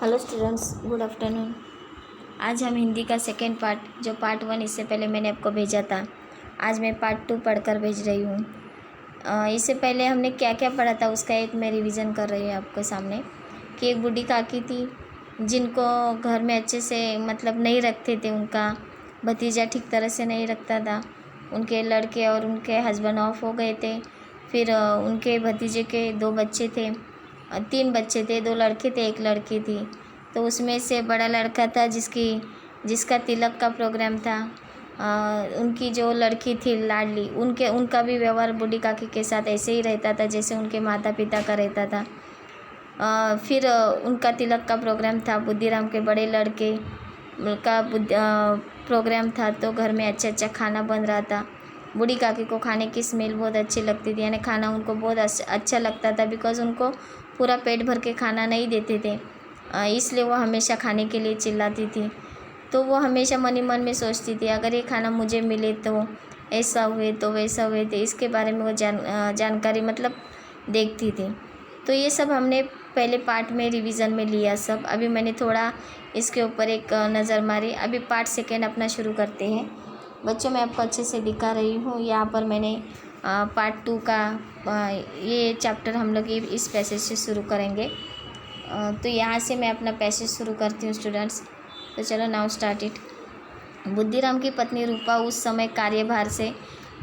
Hello students, good afternoon. आज हम हिंदी का सेकेंड पार्ट, जो पार्ट 1 इससे पहले मैंने आपको भेजा था, आज मैं पार्ट 2 पढ़कर भेज रही हूँ। इससे पहले हमने क्या क्या पढ़ा था उसका एक मैं रिवीजन कर रही हूँ आपके सामने। कि एक बूढ़ी काकी थी जिनको घर में अच्छे से मतलब नहीं रखते थे, उनका भतीजा ठीक तरह से नहीं रखता था। उनके लड़के और उनके हस्बैंड ऑफ हो गए थे। फिर उनके भतीजे के 2 बच्चे थे, 3 बच्चे थे, 2 लड़के थे, 1 लड़की थी। तो उसमें से बड़ा लड़का था जिसका तिलक का प्रोग्राम था। उनकी जो लड़की थी लाडली, उनका भी व्यवहार बूढ़ी काकी के साथ ऐसे ही रहता था जैसे उनके माता पिता का रहता था। फिर उनका तिलक का प्रोग्राम था, बुद्धिराम के बड़े लड़के का प्रोग्राम था। तो घर में अच्छा अच्छा खाना बन रहा था। बूढ़ी काकी को खाने की स्मेल बहुत अच्छी लगती थी, यानी खाना उनको बहुत अच्छा लगता था, बिकॉज़ उनको पूरा पेट भर के खाना नहीं देते थे, इसलिए वो हमेशा खाने के लिए चिल्लाती थी। तो वो हमेशा मन ही मन में सोचती थी, अगर ये खाना मुझे मिले तो ऐसा हुए तो वैसा हुए, तो इसके बारे में वो जानकारी मतलब देखती थी। तो ये सब हमने पहले पार्ट में रिवीजन में लिया सब। अभी मैंने थोड़ा इसके ऊपर एक नज़र मारी। अभी पार्ट सेकेंड अपना शुरू करते हैं। बच्चों, मैं आपको अच्छे से दिखा रही हूँ। यहाँ पर मैंने पार्ट 2 का ये चैप्टर हम लोग इस पैसेज से शुरू करेंगे। तो यहाँ से मैं अपना पैसेज शुरू करती हूँ स्टूडेंट्स। तो चलो, नाउ स्टार्ट इट। बुद्धिराम की पत्नी रूपा उस समय कार्यभार से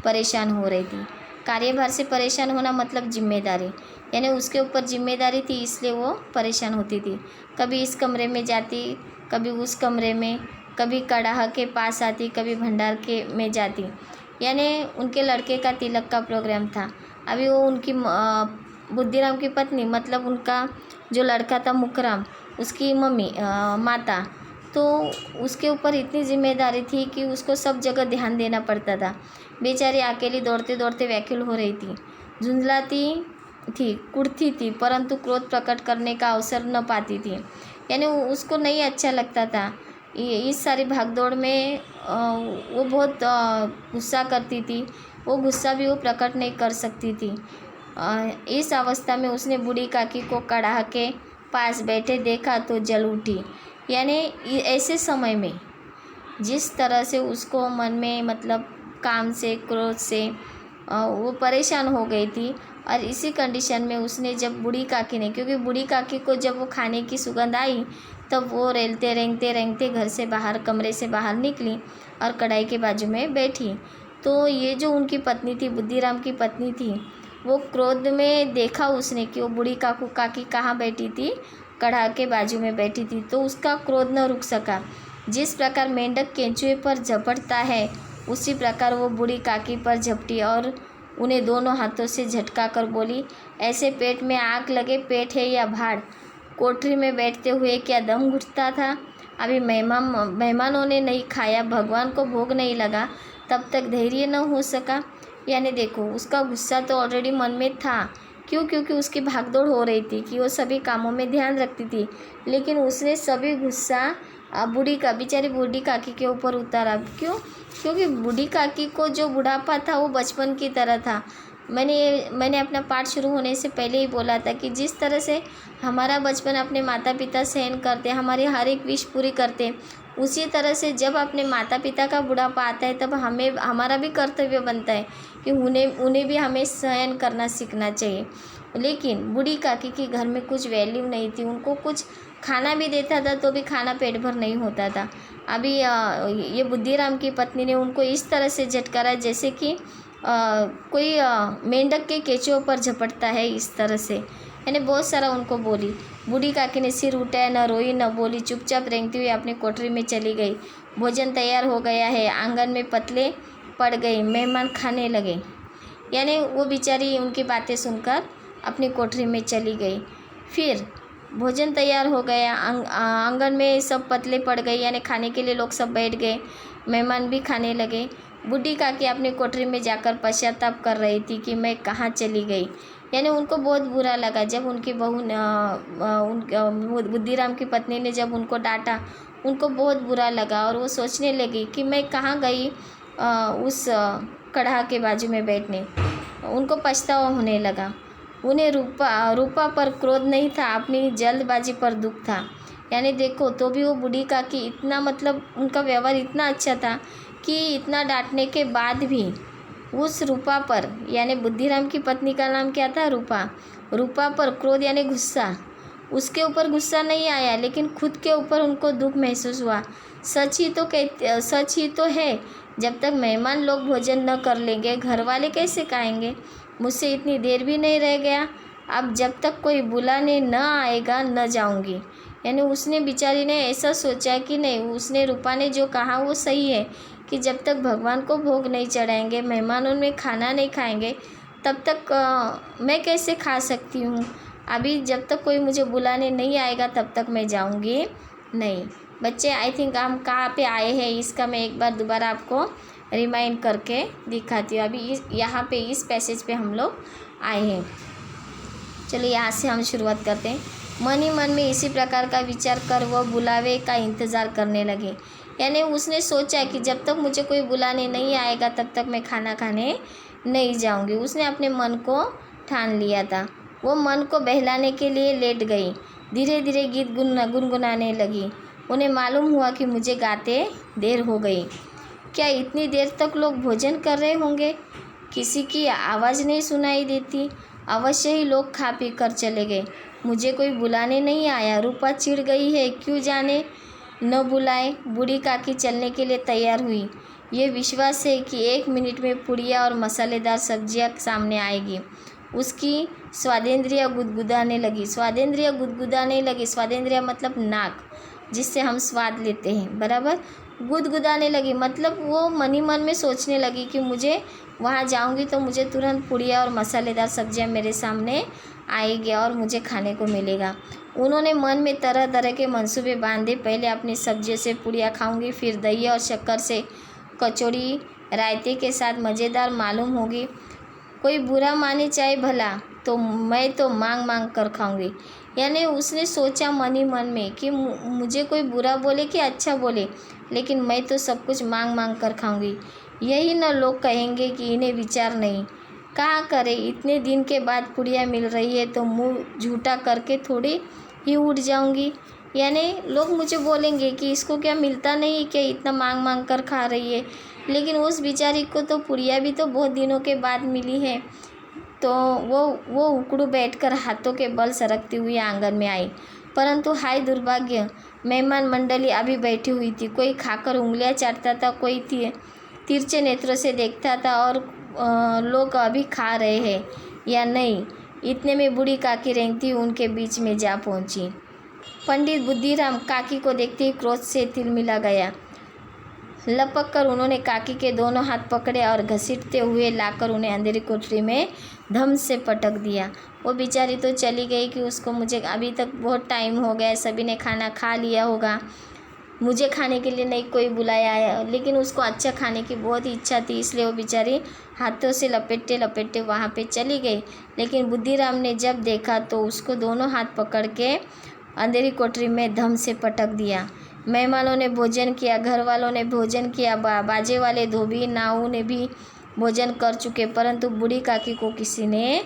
परेशान हो रही थी। कार्यभार से परेशान होना मतलब जिम्मेदारी, यानी उसके ऊपर जिम्मेदारी थी, इसलिए वो परेशान होती थी। कभी इस कमरे में जाती, कभी उस कमरे में, कभी कड़ाह के पास आती, कभी भंडार के में जाती। यानी उनके लड़के का तिलक का प्रोग्राम था। अभी वो उनकी बुद्धिराम की पत्नी मतलब उनका जो लड़का था मुकराम, उसकी मम्मी माता, तो उसके ऊपर इतनी जिम्मेदारी थी कि उसको सब जगह ध्यान देना पड़ता था। बेचारी अकेली दौड़ते दौड़ते व्याकुल हो रही थी, झुंझलाती थी, कुढ़ती थी, परंतु क्रोध प्रकट करने का अवसर न पाती थी। यानी उसको नहीं अच्छा लगता था इस सारी भागदौड़ में। वो बहुत गुस्सा करती थी, वो गुस्सा भी वो प्रकट नहीं कर सकती थी। इस अवस्था में उसने बूढ़ी काकी को कड़ाह के पास बैठे देखा तो जल उठी। यानी ऐसे समय में जिस तरह से उसको मन में मतलब काम से, क्रोध से वो परेशान हो गई थी। और इसी कंडीशन में उसने जब बूढ़ी काकी ने, क्योंकि बूढ़ी काकी को जब वो खाने की सुगंध आई तब वो रेंगते रेंगते रेंगते घर से बाहर, कमरे से बाहर निकली और कढ़ाई के बाजू में बैठी। तो ये जो उनकी पत्नी थी, बुद्धिराम की पत्नी थी, वो क्रोध में देखा उसने कि वो बूढ़ी काकी कहाँ बैठी थी, कढ़ा के बाजू में बैठी थी। तो उसका क्रोध न रुक सका। जिस प्रकार मेंढक केंचुए पर झपटता है, उसी प्रकार वो बूढ़ी काकी पर झपटी और उन्हें दोनों हाथों से झटका कर बोली, ऐसे पेट में आग लगे पेट है या भाड़? कोठरी में बैठते हुए क्या दम घुटता था? अभी मेहमानों ने नहीं खाया, भगवान को भोग नहीं लगा, तब तक धैर्य न हो सका? यानी देखो, उसका गुस्सा तो ऑलरेडी मन में था। क्यों? क्योंकि उसकी भागदौड़ हो रही थी कि वो सभी कामों में ध्यान रखती थी, लेकिन उसने सभी गुस्सा बेचारी बूढ़ी काकी के ऊपर उतारा। क्यों? क्योंकि बूढ़ी काकी को जो बुढ़ापा था वो बचपन की तरह था। मैंने अपना पाठ शुरू होने से पहले ही बोला था कि जिस तरह से हमारा बचपन अपने माता पिता सहन करते, हमारी हर एक विश पूरी करते, उसी तरह से जब अपने माता पिता का बुढ़ापा आता है तब हमारा भी कर्तव्य बनता है कि उन्हें भी हमें सहन करना सीखना चाहिए। लेकिन बूढ़ी काकी के घर में कुछ वैल्यू नहीं थी। उनको कुछ खाना भी देता था तो भी खाना पेट भर नहीं होता था। अभी ये बुद्धिराम की पत्नी ने उनको इस तरह से झटकारा जैसे कि कोई मेंढक के केंचुओं पर झपटता है, इस तरह से। यानी बहुत सारा उनको बोली। बूढ़ी काकी ने सिर उठाया, न रोई न बोली, चुपचाप रेंगती हुई अपनी कोठरी में चली गई। भोजन तैयार हो गया है, आंगन में पतले पड़ गई, मेहमान खाने लगे। यानी वो बेचारी उनकी बातें सुनकर अपनी कोठरी में चली गई। फिर भोजन तैयार हो गया, आंगन में सब पतले पड़ गए, यानी खाने के लिए लोग सब बैठ गए, मेहमान भी खाने लगे। बूढ़ी काकी अपनी कोठरी में जाकर पश्चाताप कर रही थी कि मैं कहाँ चली गई। यानी उनको बहुत बुरा लगा जब उनकी बहू बुद्धिराम की पत्नी ने जब उनको डांटा, उनको बहुत बुरा लगा और वो सोचने लगी कि मैं कहाँ गई उस कढ़ा के बाजू में बैठने। उनको पछतावा होने लगा। उन्हें रूपा पर क्रोध नहीं था, अपनी जल्दबाजी पर दुख था। यानी देखो तो भी वो बूढ़ी काकी इतना मतलब उनका व्यवहार इतना अच्छा था कि इतना डांटने के बाद भी उस रूपा पर, यानी बुद्धिराम की पत्नी का नाम क्या था, रूपा, रूपा पर क्रोध यानी गुस्सा, उसके ऊपर गुस्सा नहीं आया, लेकिन खुद के ऊपर उनको दुख महसूस हुआ। सच ही तो है, जब तक मेहमान लोग भोजन न कर लेंगे घर वाले कैसे खाएंगे। मुझसे इतनी देर भी नहीं रह गया, अब जब तक कोई बुलाने न आएगा न जाऊंगी। यानी उसने बेचारी ने ऐसा सोचा कि नहीं, उसने रूपा ने जो कहा वो सही है कि जब तक भगवान को भोग नहीं चढ़ाएंगे, मेहमानों में खाना नहीं खाएंगे, तब तक मैं कैसे खा सकती हूँ। अभी जब तक कोई मुझे बुलाने नहीं आएगा तब तक मैं जाऊँगी नहीं। बच्चे आई थिंक हम कहाँ पे आए हैं इसका मैं एक बार दोबारा आपको रिमाइंड करके दिखाती हूँ। अभी यहाँ पे इस पैसेज पे हम लोग आए हैं। चलिए यहाँ से हम शुरुआत करते हैं। मन ही मन में इसी प्रकार का विचार कर वह बुलावे का इंतज़ार करने लगे। यानी उसने सोचा कि जब तक मुझे कोई बुलाने नहीं आएगा तब तक मैं खाना खाने नहीं जाऊंगी। उसने अपने मन को ठान लिया था। वो मन को बहलाने के लिए लेट गई, धीरे धीरे गीत गुनगुनाने लगी। उन्हें मालूम हुआ कि मुझे गाते देर हो गई। क्या इतनी देर तक लोग भोजन कर रहे होंगे? किसी की आवाज़ नहीं सुनाई देती। अवश्य ही लोग खा पी कर चले गए। मुझे कोई बुलाने नहीं आया। रूपा चिढ़ गई है, क्यों जाने न बुलाए। बूढ़ी काकी चलने के लिए तैयार हुई। ये विश्वास है कि 1 मिनट में पुड़िया और मसालेदार सब्जियां सामने आएगी। उसकी स्वादेंद्रिया गुदगुदाने लगी। स्वादेंद्रिया मतलब नाक, जिससे हम स्वाद लेते हैं, बराबर। गुदगुदाने लगी मतलब वो मन ही मन में सोचने लगी कि मुझे वहाँ जाऊँगी तो मुझे तुरंत पुड़िया और मसालेदार सब्जियाँ मेरे सामने आएगी और मुझे खाने को मिलेगा। उन्होंने मन में तरह तरह के मंसूबे बांधे। पहले अपनी सब्जियों से पुड़िया खाऊंगी, फिर दही और शक्कर से कचौड़ी रायते के साथ मज़ेदार मालूम होगी। कोई बुरा माने चाहे भला, तो मैं तो मांग मांग कर खाऊंगी। यानी उसने सोचा मन ही मन में कि मुझे कोई बुरा बोले कि अच्छा बोले, लेकिन मैं तो सब कुछ मांग मांग कर खाऊंगी। यही न लोग कहेंगे कि इन्हें विचार नहीं। कहाँ करे, इतने दिन के बाद पुड़िया मिल रही है तो मुंह झूठा करके थोड़ी ही उठ जाऊंगी। यानी लोग मुझे बोलेंगे कि इसको क्या मिलता नहीं, क्या इतना मांग मांग कर खा रही है। लेकिन उस बेचारी को तो पुड़िया भी तो बहुत दिनों के बाद मिली है। तो वो उकड़ू बैठकर हाथों के बल सरकती हुई आंगन में आई। परंतु हाय दुर्भाग्य, मेहमान मंडली अभी बैठी हुई थी। कोई खाकर उंगलियां चाटता था, कोई तिरछे नेत्रों से देखता था और लोग अभी खा रहे हैं या नहीं। इतने में बूढ़ी काकी रेंगती उनके बीच में जा पहुंची। पंडित बुद्धिराम काकी को देखते ही क्रोध से तिलमिला गया। लपक कर उन्होंने काकी के दोनों हाथ पकड़े और घसीटते हुए लाकर उन्हें अंधेरी कोठरी में धम से पटक दिया। वो बेचारी तो चली गई कि उसको मुझे अभी तक बहुत टाइम हो गया, सभी ने खाना खा लिया होगा, मुझे खाने के लिए नहीं कोई बुलाया है। लेकिन उसको अच्छा खाने की बहुत इच्छा थी, इसलिए वो बेचारी हाथों से लपेटते लपेटते वहाँ पे चली गई। लेकिन बुद्धिराम ने जब देखा तो उसको दोनों हाथ पकड़ के अंधेरी कोठरी में धम से पटक दिया। मेहमानों ने भोजन किया, घर वालों ने भोजन किया, बाजे वाले धोबी नाऊ ने भी भोजन कर चुके, परंतु बूढ़ी काकी को किसी ने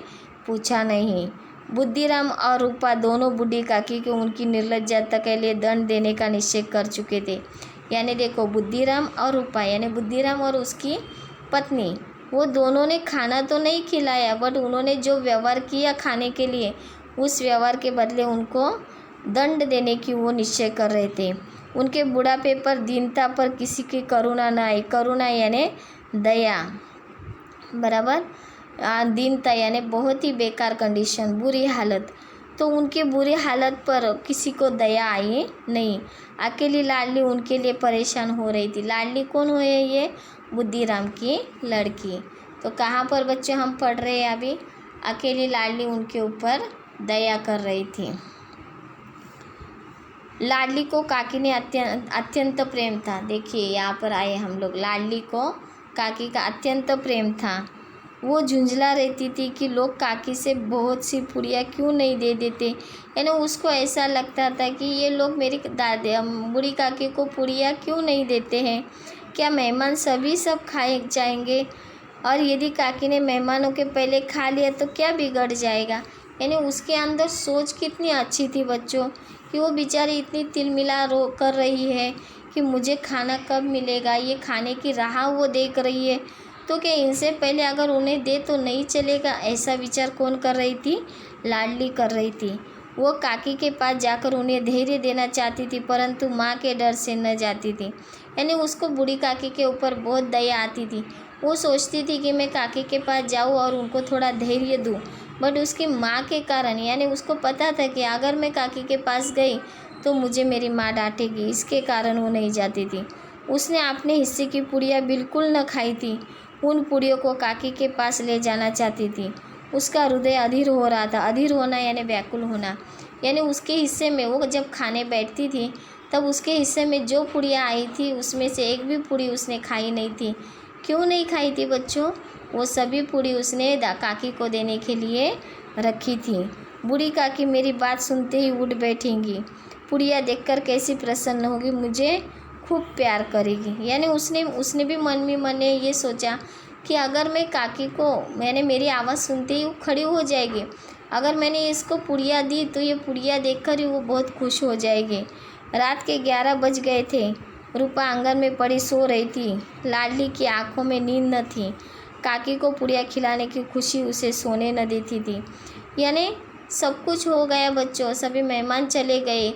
पूछा नहीं। बुद्धिराम और रूपा दोनों बूढ़ी काकी को उनकी निर्लज्जता के लिए दंड देने का निश्चय कर चुके थे। यानी देखो, बुद्धिराम और रूपा यानी बुद्धिराम और उसकी पत्नी, वो दोनों ने खाना तो नहीं खिलाया, बट उन्होंने जो व्यवहार किया खाने के लिए, उस व्यवहार के बदले उनको दंड देने की वो निश्चय कर रहे थे। उनके बुढ़ापे पर, दीनता पर किसी की करुणा न आई। करुणा यानी दया, बराबर। दीनता यानी बहुत ही बेकार कंडीशन, बुरी हालत। तो उनकी बुरी हालत पर किसी को दया आई नहीं। अकेली लाडली उनके लिए परेशान हो रही थी। लाडली कौन हुई है? ये बुद्धिराम की लड़की। तो कहाँ पर बच्चे हम पढ़ रहे हैं अभी? अकेली लाडली उनके ऊपर दया कर रही थी। लाडली को काकी ने अत्यंत प्रेम था। देखिए यहाँ पर आए हम लोग। लाडली को काकी का अत्यंत प्रेम था। वो झुंझला रहती थी कि लोग काकी से बहुत सी पुड़िया क्यों नहीं दे देते। यानी उसको ऐसा लगता था कि ये लोग मेरी बूढ़ी काकी को पुड़िया क्यों नहीं देते हैं। क्या मेहमान सभी सब खाए जाएंगे? और यदि काकी ने मेहमानों के पहले खा लिया तो क्या बिगड़ जाएगा। यानी उसके अंदर सोच कितनी अच्छी थी बच्चों, कि वो बेचारी इतनी तिलमिला रो कर रही है कि मुझे खाना कब मिलेगा, ये खाने की राह वो देख रही है। तो क्या इनसे पहले अगर उन्हें दे तो नहीं चलेगा, ऐसा विचार कौन कर रही थी? लाडली कर रही थी। वो काकी के पास जाकर उन्हें धैर्य देना चाहती थी, परंतु माँ के डर से न जाती थी। यानी उसको बूढ़ी काकी के ऊपर बहुत दया आती थी। वो सोचती थी कि मैं काकी के पास जाऊँ और उनको थोड़ा धैर्य दूँ, बट उसकी माँ के कारण, यानी उसको पता था कि अगर मैं काकी के पास गई तो मुझे मेरी माँ डांटेगी, इसके कारण वो नहीं जाती थी। उसने अपने हिस्से की पुड़िया बिल्कुल न खाई थी। उन पुड़ियों को काकी के पास ले जाना चाहती थी। उसका हृदय अधीर हो रहा था। अधीर होना यानी व्याकुल होना, यानी उसके हिस्से में वो जब खाने बैठती थी तब उसके हिस्से में जो पुड़िया आई थी उसमें से एक भी पूड़ी उसने खाई नहीं थी। क्यों नहीं खाई थी बच्चों? वो सभी पूड़ी उसने काकी को देने के लिए रखी थी। बूढ़ी काकी मेरी बात सुनते ही उठ बैठेंगी, पुड़िया देखकर कैसी प्रसन्न होगी, मुझे खूब प्यार करेगी। यानी उसने भी मन में मन ये सोचा कि अगर मैं काकी को, मैंने मेरी आवाज़ सुनते ही वो खड़ी हो जाएगी, अगर मैंने इसको पुड़िया दी तो ये पुड़िया देखकर ही वो बहुत खुश हो जाएगी। रात के 11 बज गए थे। रूपा आंगन में पड़ी सो रही थी। लाडली की आंखों में नींद न थी। काकी को पुड़िया खिलाने की खुशी उसे सोने न देती थी। यानी सब कुछ हो गया बच्चों, सभी मेहमान चले गए,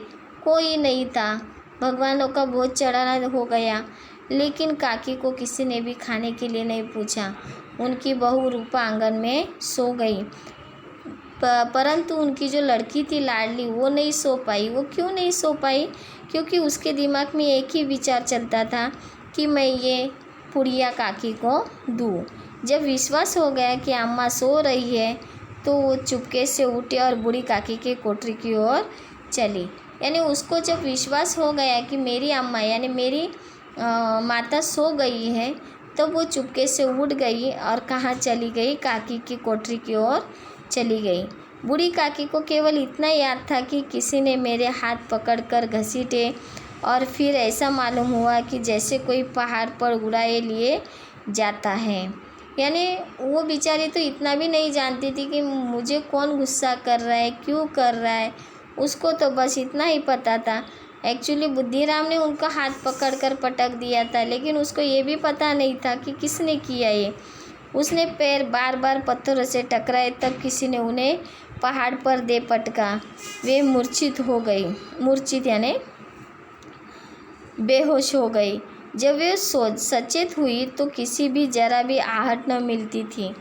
कोई नहीं था। भगवानों का भोज चढ़ाना हो गया, लेकिन काकी को किसी ने भी खाने के लिए नहीं पूछा। उनकी बहू रूपा आंगन में सो गई, परंतु उनकी जो लड़की थी लाडली, वो नहीं सो पाई। वो क्यों नहीं सो पाई? क्योंकि उसके दिमाग में एक ही विचार चलता था कि मैं ये पुड़िया काकी को दूँ। जब विश्वास हो गया कि अम्मा सो रही है तो वो चुपके से उठी और बूढ़ी काकी के कोठरी की ओर चली। यानी उसको जब विश्वास हो गया कि मेरी अम्मा यानी मेरी माता सो गई है, तो वो चुपके से उठ गई और कहाँ चली गई? काकी की कोठरी की ओर चली गई। बूढ़ी काकी को केवल इतना याद था कि किसी ने मेरे हाथ पकड़कर घसीटे और फिर ऐसा मालूम हुआ कि जैसे कोई पहाड़ पर उड़ाए लिए जाता है। यानी वो बेचारी तो इतना भी नहीं जानती थी कि मुझे कौन गुस्सा कर रहा है, क्यों कर रहा है। उसको तो बस इतना ही पता था, एक्चुअली बुद्धिराम ने उनका हाथ पकड़कर पटक दिया था, लेकिन उसको ये भी पता नहीं था कि किसने किया ये। उसने पैर बार बार पत्थरों से टकराए, तब किसी ने उन्हें पहाड़ पर दे पटका। वे मूर्छित यानी बेहोश हो गई। जब वे सचेत हुई तो किसी भी जरा भी आहट न मिलती थी।